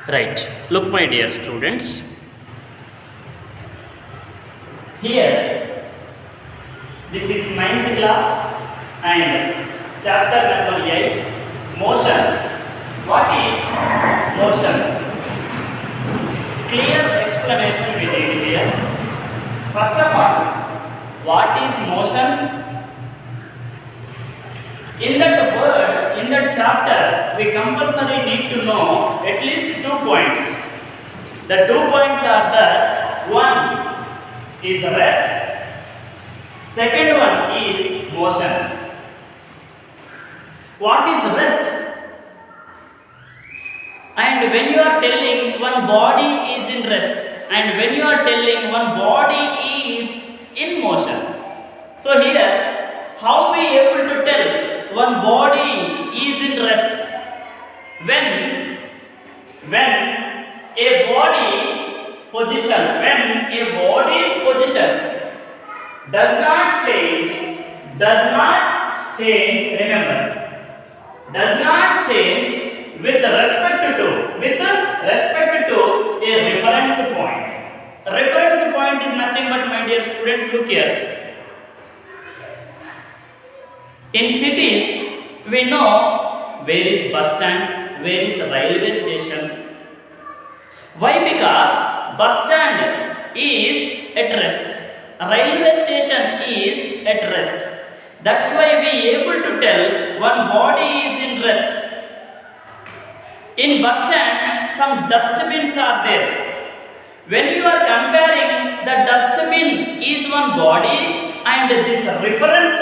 Right. Look, my dear students. Here, this is ninth class and chapter number 8, motion. What is motion? Clear explanation we need here. First of all, what is motion? In that word, in that chapter, we compulsory need to know at least 2 points. The 2 points are that one is rest, second one is motion. What is rest? And when you are telling one body is in rest, and when you are telling one body is in motion. So here, how we able to tell one body is in rest? When a body's position does not change, remember, does not change with respect to a reference point. A reference point is nothing but, my dear students, look here. In cities, we know where is bus stand, where is railway station. Why? Because bus stand is at rest, railway station is at rest. That's why we able to tell one body is in rest. In bus stand, some dustbins are there. When you are comparing the dustbin is one body and this reference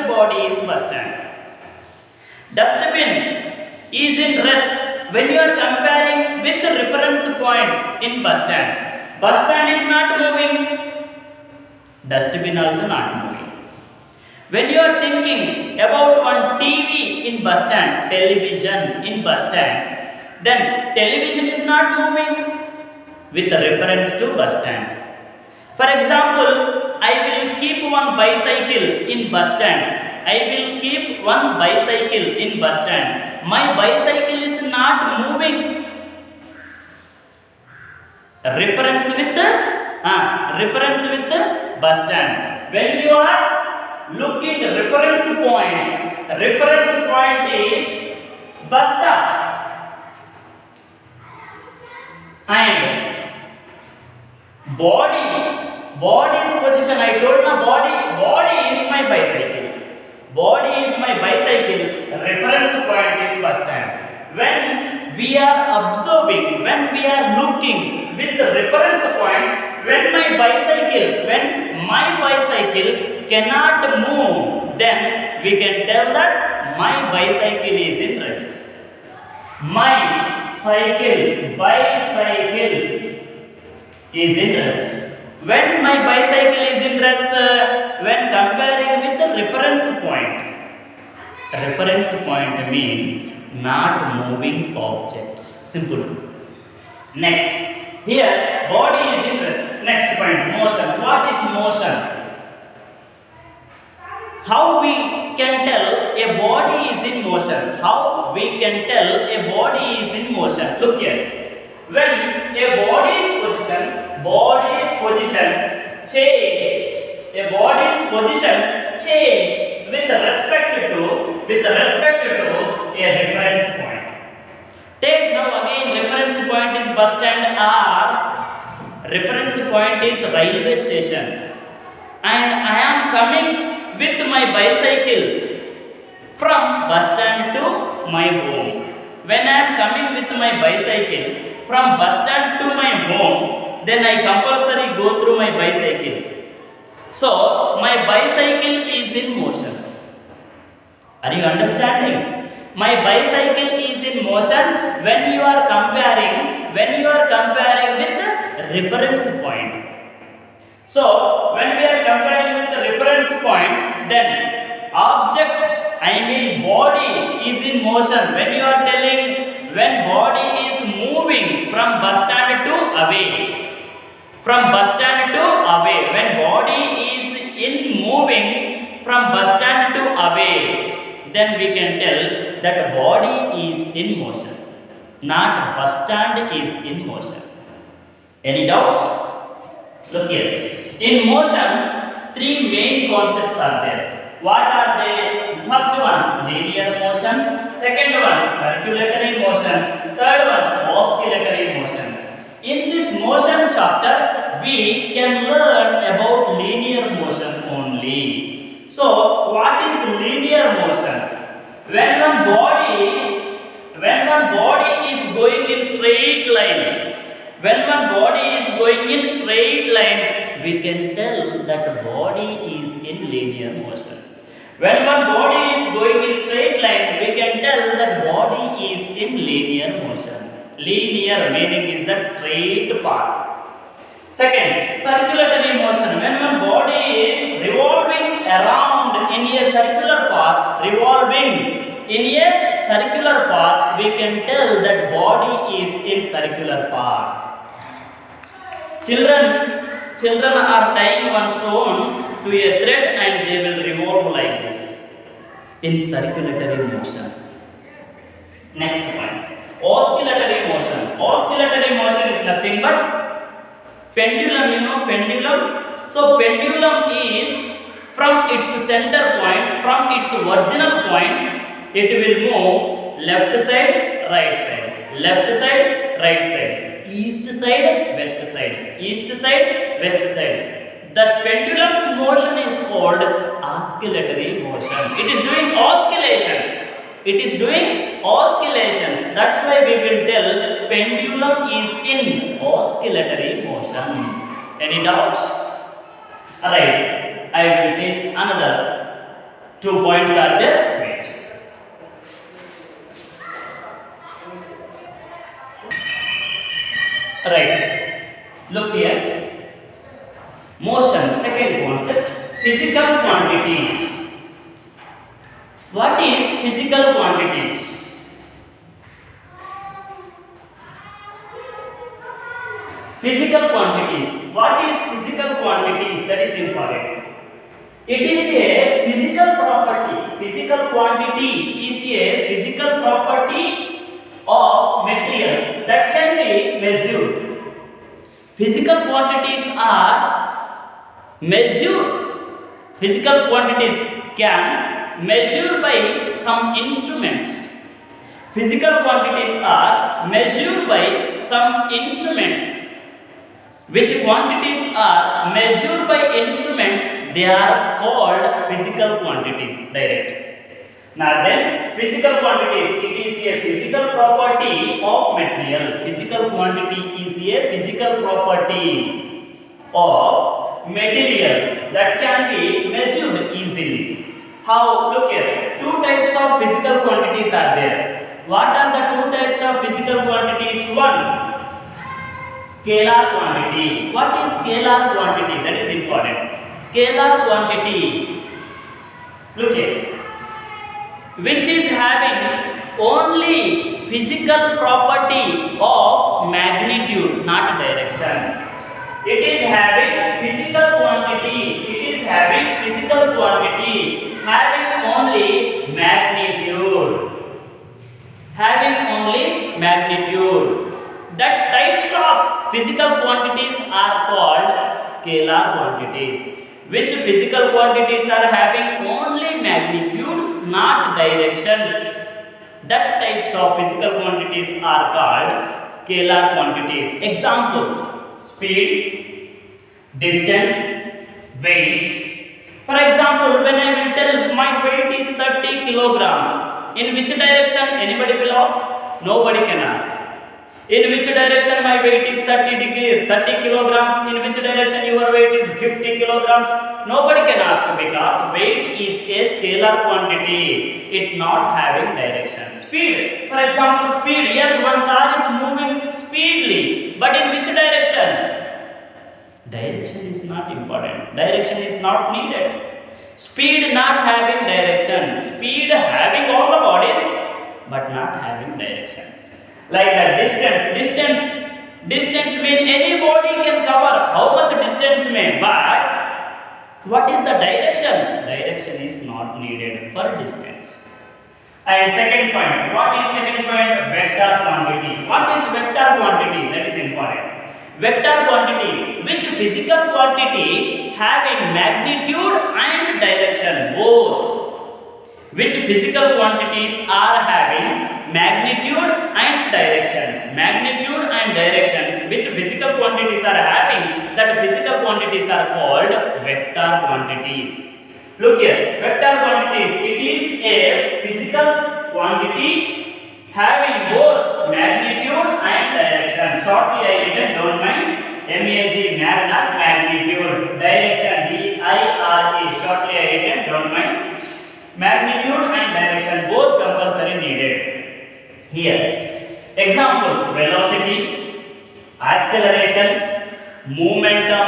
body is bus stand. Dustbin is in rest when you are comparing with the reference point in bus stand. Bus stand is not moving, dustbin also not moving. When you are thinking about one TV in bus stand, television in bus stand, then television is not moving with reference to bus stand. For example, I will keep one bicycle in bus stand. My bicycle is not moving. Reference with the bus stand. When you are looking at reference point is bus stop. And body's position, I told na body is my bicycle, reference point is bus stand. When we are observing, when we are looking with the reference point, when my bicycle cannot move, then we can tell that my bicycle is in rest. Bicycle is in rest. When my bicycle is in rest, when comparing with the reference point mean not moving objects. Simple. Next, here body is in rest. Next point, motion. What is motion? How we can tell a body is in motion? Look here. When a body's position change with respect to a reference point. Take now again reference point is bus stand or reference point is railway station, and I am coming with my bicycle from bus stand to my home. When I am coming with my bicycle from bus stand to my home, then I compulsory go through my bicycle. So my bicycle is in motion. Are you understanding? My bicycle is in motion when you are comparing with the reference point. So when we are comparing with the reference point, then body is in motion. When you are telling when body is moving from bus stand to away, when body is in moving from bus stand to away, then we can tell that body is in motion, not bus stand is in motion. Any doubts? Look here. In motion, three main concepts are there. What are they? First one, linear motion. Second one, circulatory motion. Third one, oscillatory motion. In this motion chapter, we can learn about linear motion only. So, what is linear motion? When one body is going in straight line, when one body is going in straight line, we can tell that body is in linear motion. When one body is going in straight line, we can tell that body is in linear motion. Linear meaning is that straight path. Second, circulatory motion. When one body is revolving around in a circular path, we can tell that body is in circular path. Children are tying one stone to a thread and they will revolve like this in circulatory motion. Next point, oscillatory motion. Oscillatory motion is nothing but pendulum. You know pendulum? So pendulum is from its center point, from its original point, it will move left side, right side, left side, right side, east side, west side, east side, west side. The pendulum's motion is called oscillatory motion. It is doing oscillations. It is doing oscillations. That's why we will tell pendulum is in oscillatory motion. Any doubts? Alright, I will teach another 2 points are there. Wait. Right. Look here. Motion, second concept, physical quantities. What is physical quantities? Physical quantities. What is physical quantities? That is important. It is a physical property. Physical quantity is a physical property of material that can be measured. Physical quantities are measured. Physical quantities can measure by some instruments. Physical quantities are measured by some instruments. Which quantities are measured by instruments? They are called physical quantities. Direct. Now then, physical quantities, it is a physical property of material. Physical quantity is a physical property of material that can be measured easily. How? Look here. Two types of physical quantities are there. What are the two types of physical quantities? One, scalar quantity. What is scalar quantity? That is important. Scalar quantity, look here, which is having only physical property of magnitude, not direction. It is having physical quantity. It is having physical quantity having only magnitude. Having only magnitude. That types of physical quantities are called scalar quantities. Which physical quantities are having only magnitudes, not directions. That types of physical quantities are called scalar quantities. Example, speed, distance, weight. For example, when I will tell my weight is 30 kilograms, in which direction anybody will ask? Nobody can ask. In which direction my weight is 30 kilograms? In which direction your weight is 50 kilograms? Nobody can ask because weight is a scalar quantity. It not having direction. Speed. For example, speed. Yes, one car is moving speedily. But in which direction? Direction is not important. Direction is not needed. Speed not having direction. Speed having all the bodies but not having directions. Like the distance mean any body can cover how much distance may, but what is the direction? Direction is not needed for distance. And second point, what is second point? Vector quantity. What is vector quantity? That is important. Vector quantity, which physical quantity having magnitude and direction both. Which physical quantities are having magnitude and directions. Magnitude and directions. Which physical quantities are having, that physical quantities are called vector quantities. Look here, vector quantities. It is a physical quantity having both magnitude and direction. Shortly I written, don't mind. MAG, magna, magnitude. Direction, DIRE. Shortly I written, don't mind. Magnitude and direction both compulsory needed. Here, example: velocity, acceleration, momentum,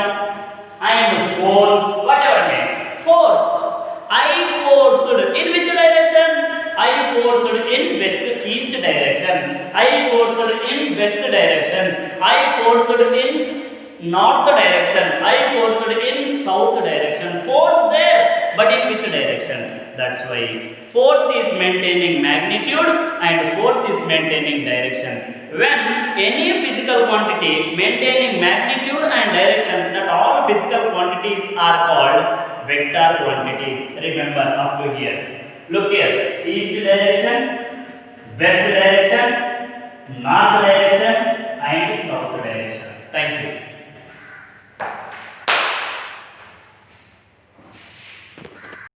and force. Whatever name. Force. I forced in which direction? I forced in west east direction. I forced in west direction. I forced in north direction. I forced in south direction. Force there, but in which direction? That's why force is maintaining magnitude and force is maintaining direction. When any physical quantity maintaining magnitude and direction, that all physical quantities are called vector quantities. Remember up to here. Look here, east direction, west direction, north direction and south direction. Thank you.